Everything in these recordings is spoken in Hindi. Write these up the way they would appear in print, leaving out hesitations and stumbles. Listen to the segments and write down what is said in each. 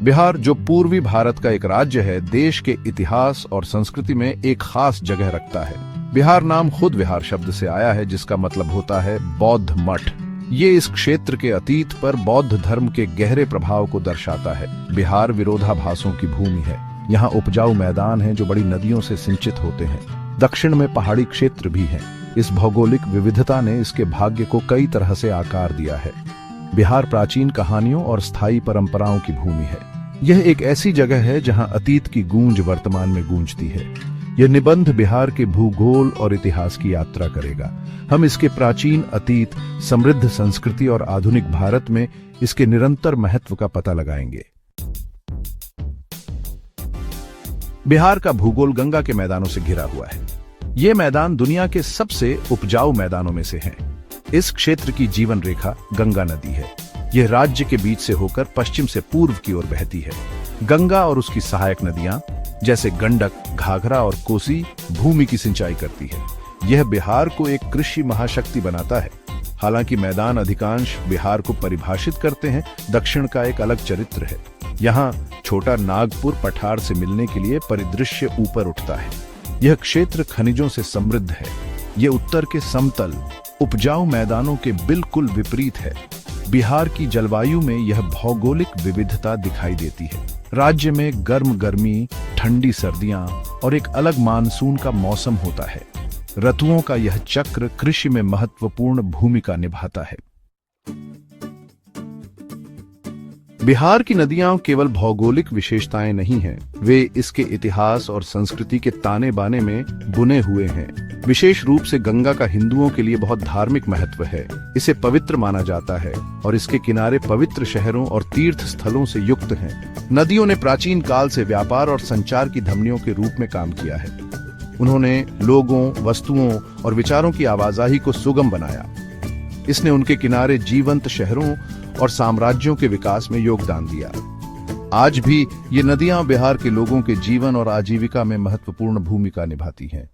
बिहार, जो पूर्वी भारत का एक राज्य है, देश के इतिहास और संस्कृति में एक खास जगह रखता है। बिहार नाम खुद विहार शब्द से आया है, जिसका मतलब होता है बौद्ध मठ। ये इस क्षेत्र के अतीत पर बौद्ध धर्म के गहरे प्रभाव को दर्शाता है। बिहार विरोधाभासों की भूमि है। यहाँ उपजाऊ मैदान हैं जो बड़ी नदियों से सिंचित होते हैं। दक्षिण में पहाड़ी क्षेत्र भी हैं। इस भौगोलिक विविधता ने इसके भाग्य को कई तरह से आकार दिया है। बिहार प्राचीन कहानियों और स्थायी परंपराओं की भूमि है। यह एक ऐसी जगह है जहां अतीत की गूंज वर्तमान में गूंजती है। यह निबंध बिहार के भूगोल और इतिहास की यात्रा करेगा। हम इसके प्राचीन अतीत, समृद्ध संस्कृति और आधुनिक भारत में इसके निरंतर महत्व का पता लगाएंगे। बिहार का भूगोल गंगा के मैदानों से घिरा हुआ है। ये मैदान दुनिया के सबसे उपजाऊ मैदानों में से हैं। इस क्षेत्र की जीवन रेखा गंगा नदी है। यह राज्य के बीच से होकर पश्चिम से पूर्व की ओर बहती है। गंगा और उसकी सहायक नदियां जैसे गंडक, घाघरा और कोसी भूमि की सिंचाई करती है। यह बिहार को एक कृषि महाशक्ति बनाता है। हालांकि मैदान अधिकांश बिहार को परिभाषित करते हैं, दक्षिण का एक अलग चरित्र है। यहाँ छोटा नागपुर पठार से मिलने के लिए परिदृश्य ऊपर उठता है। यह क्षेत्र खनिजों से समृद्ध है। यह उत्तर के समतल उपजाऊ मैदानों के बिल्कुल विपरीत है। बिहार की जलवायु में यह भौगोलिक विविधता दिखाई देती है। राज्य में गर्म गर्मी, ठंडी सर्दियां और एक अलग मानसून का मौसम होता है। ऋतुओं का यह चक्र कृषि में महत्वपूर्ण भूमिका निभाता है। बिहार की नदियां केवल भौगोलिक विशेषताएं नहीं हैं, वे इसके इतिहास और संस्कृति के ताने बाने में बुने हुए हैं। विशेष रूप से गंगा का हिंदुओं के लिए बहुत धार्मिक महत्व है। इसे पवित्र माना जाता है और इसके किनारे पवित्र शहरों और तीर्थ स्थलों से युक्त हैं। नदियों ने प्राचीन काल से व्यापार और संचार की धमनियों के रूप में काम किया है। उन्होंने लोगों, वस्तुओं और विचारों की आवाजाही को सुगम बनाया। इसने उनके किनारे जीवंत शहरों और साम्राज्यों के विकास में योगदान दिया। आज भी ये नदियां बिहार के लोगों के जीवन और आजीविका में महत्वपूर्ण भूमिका निभाती हैं।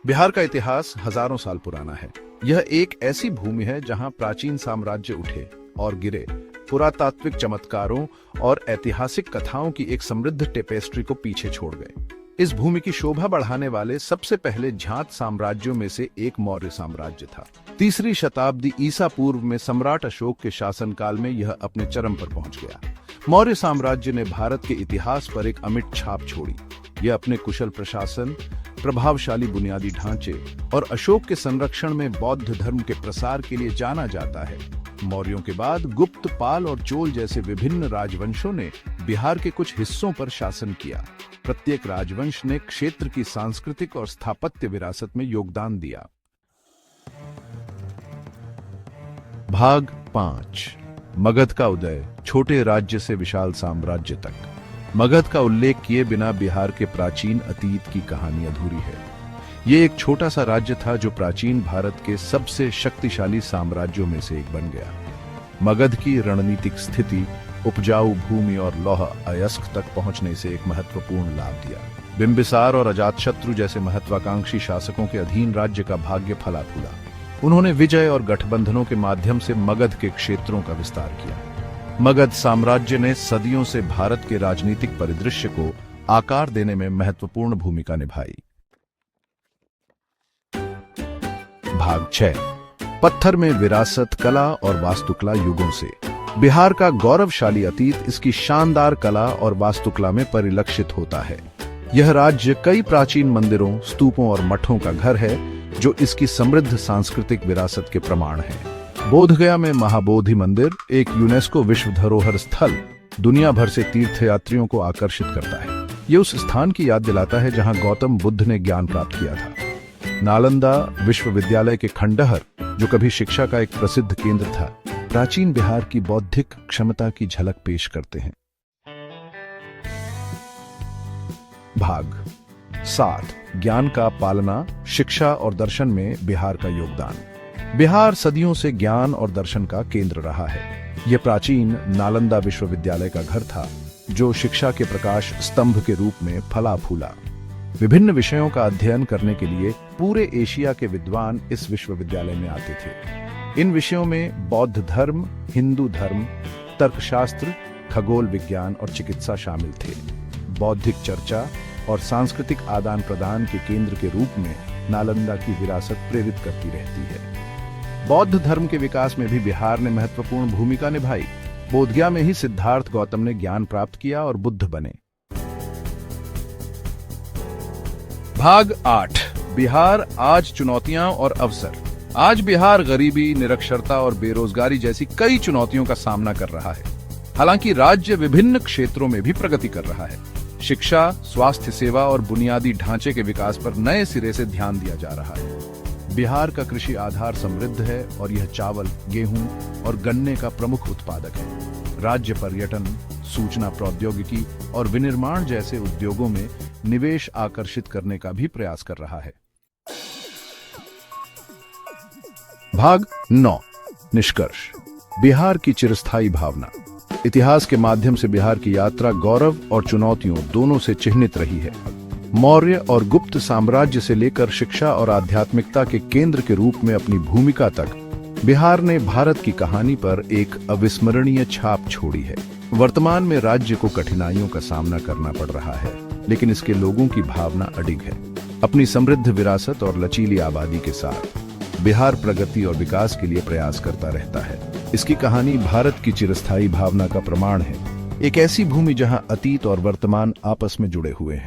बिहार का इतिहास हजारों साल पुराना है। यह एक ऐसी भूमि है जहां प्राचीन साम्राज्य उठे और गिरे, पुरातात्विक चमत्कारों और ऐतिहासिक कथाओं की एक समृद्ध टेपेस्ट्री को पीछे छोड़ गए। इस भूमि की शोभा बढ़ाने वाले सबसे पहले झांत साम्राज्यों में से एक मौर्य साम्राज्य था। 3री शताब्दी ईसा पूर्व में सम्राट अशोक के शासनकाल में यह अपने चरम पर पहुंच गया। मौर्य साम्राज्य ने भारत के इतिहास पर एक अमिट छाप छोड़ी। यह अपने कुशल प्रशासन, प्रभावशाली बुनियादी ढांचे और अशोक के संरक्षण में बौद्ध धर्म के प्रसार के लिए जाना जाता है। मौर्यों के बाद गुप्त, पाल और चोल जैसे विभिन्न राजवंशों ने बिहार के कुछ हिस्सों पर शासन किया। प्रत्येक राजवंश ने क्षेत्र की सांस्कृतिक और स्थापत्य विरासत में योगदान दिया। भाग 5, मगध का उदय, छोटे राज्य से विशाल साम्राज्य तक। मगध का उल्लेख किए बिना बिहार के प्राचीन अतीत की कहानी अधूरी है। ये एक छोटा सा राज्य था जो प्राचीन भारत के सबसे शक्तिशाली साम्राज्यों में से एक बन गया। मगध की रणनीतिक स्थिति उपजाऊ भूमि और लौह अयस्क तक पहुंचने से एक महत्वपूर्ण लाभ दिया। बिंबिसार और अजातशत्रु जैसे महत्वाकांक्षी शासकों के अधीन राज्य का भाग्य फला फूला। उन्होंने विजय और गठबंधनों के माध्यम से मगध के क्षेत्रों का विस्तार किया। मगध साम्राज्य ने सदियों से भारत के राजनीतिक परिदृश्य को आकार देने में महत्वपूर्ण भूमिका निभाई। भाग 6, पत्थर में विरासत, कला और वास्तुकला युगों से। बिहार का गौरवशाली अतीत इसकी शानदार कला और वास्तुकला में परिलक्षित होता है। यह राज्य कई प्राचीन मंदिरों, स्तूपों और मठों का घर है जो इसकी समृद्ध सांस्कृतिक विरासत के प्रमाण हैं। बोधगया में महाबोधि मंदिर, एक यूनेस्को विश्व धरोहर स्थल, दुनिया भर से तीर्थयात्रियों को आकर्षित करता है। यह उस स्थान की याद दिलाता है जहां गौतम बुद्ध ने ज्ञान प्राप्त किया था। नालंदा विश्वविद्यालय के खंडहर, जो कभी शिक्षा का एक प्रसिद्ध केंद्र था, प्राचीन बिहार की बौद्धिक क्षमता की झलक पेश करते हैं। भाग 7, ज्ञान का पालना, शिक्षा और दर्शन में बिहार का योगदान। बिहार सदियों से ज्ञान और दर्शन का केंद्र रहा है। यह प्राचीन नालंदा विश्वविद्यालय का घर था, जो शिक्षा के प्रकाश स्तंभ के रूप में फला फूला। विभिन्न विषयों का अध्ययन करने के लिए पूरे एशिया के विद्वान इस विश्वविद्यालय में आते थे। इन विषयों में बौद्ध धर्म, हिंदू धर्म, तर्कशास्त्र, खगोल विज्ञान और चिकित्सा शामिल थे। बौद्धिक चर्चा और सांस्कृतिक आदान प्रदान के केंद्र के रूप में नालंदा की विरासत प्रेरित करती रहती है। बौद्ध धर्म के विकास में भी बिहार ने महत्वपूर्ण भूमिका निभाई। बोधगया में ही सिद्धार्थ गौतम ने ज्ञान प्राप्त किया और बुद्ध बने। भाग 8, बिहार आज चुनौतियां और अवसर। आज बिहार गरीबी, निरक्षरता और बेरोजगारी जैसी कई चुनौतियों का सामना कर रहा है। हालांकि राज्य विभिन्न क्षेत्रों में भी प्रगति कर रहा है। शिक्षा, स्वास्थ्य सेवा और बुनियादी ढांचे के विकास पर नए सिरे से ध्यान दिया जा रहा है। बिहार का कृषि आधार समृद्ध है और यह चावल, गेहूं और गन्ने का प्रमुख उत्पादक है। राज्य पर्यटन, सूचना प्रौद्योगिकी और विनिर्माण जैसे उद्योगों में निवेश आकर्षित करने का भी प्रयास कर रहा है। भाग 9, निष्कर्ष। बिहार की चिरस्थायी भावना। इतिहास के माध्यम से बिहार की यात्रा गौरव और चुनौतियों दोनों से चिह्नित रही है। मौर्य और गुप्त साम्राज्य से लेकर शिक्षा और आध्यात्मिकता के केंद्र के रूप में अपनी भूमिका तक बिहार ने भारत की कहानी पर एक अविस्मरणीय छाप छोड़ी है। वर्तमान में राज्य को कठिनाइयों का सामना करना पड़ रहा है, लेकिन इसके लोगों की भावना अडिग है। अपनी समृद्ध विरासत और लचीली आबादी के साथ बिहार प्रगति और विकास के लिए प्रयास करता रहता है। इसकी कहानी भारत की चिरस्थायी भावना का प्रमाण है। एक ऐसी भूमि जहां अतीत और वर्तमान आपस में जुड़े हुए हैं।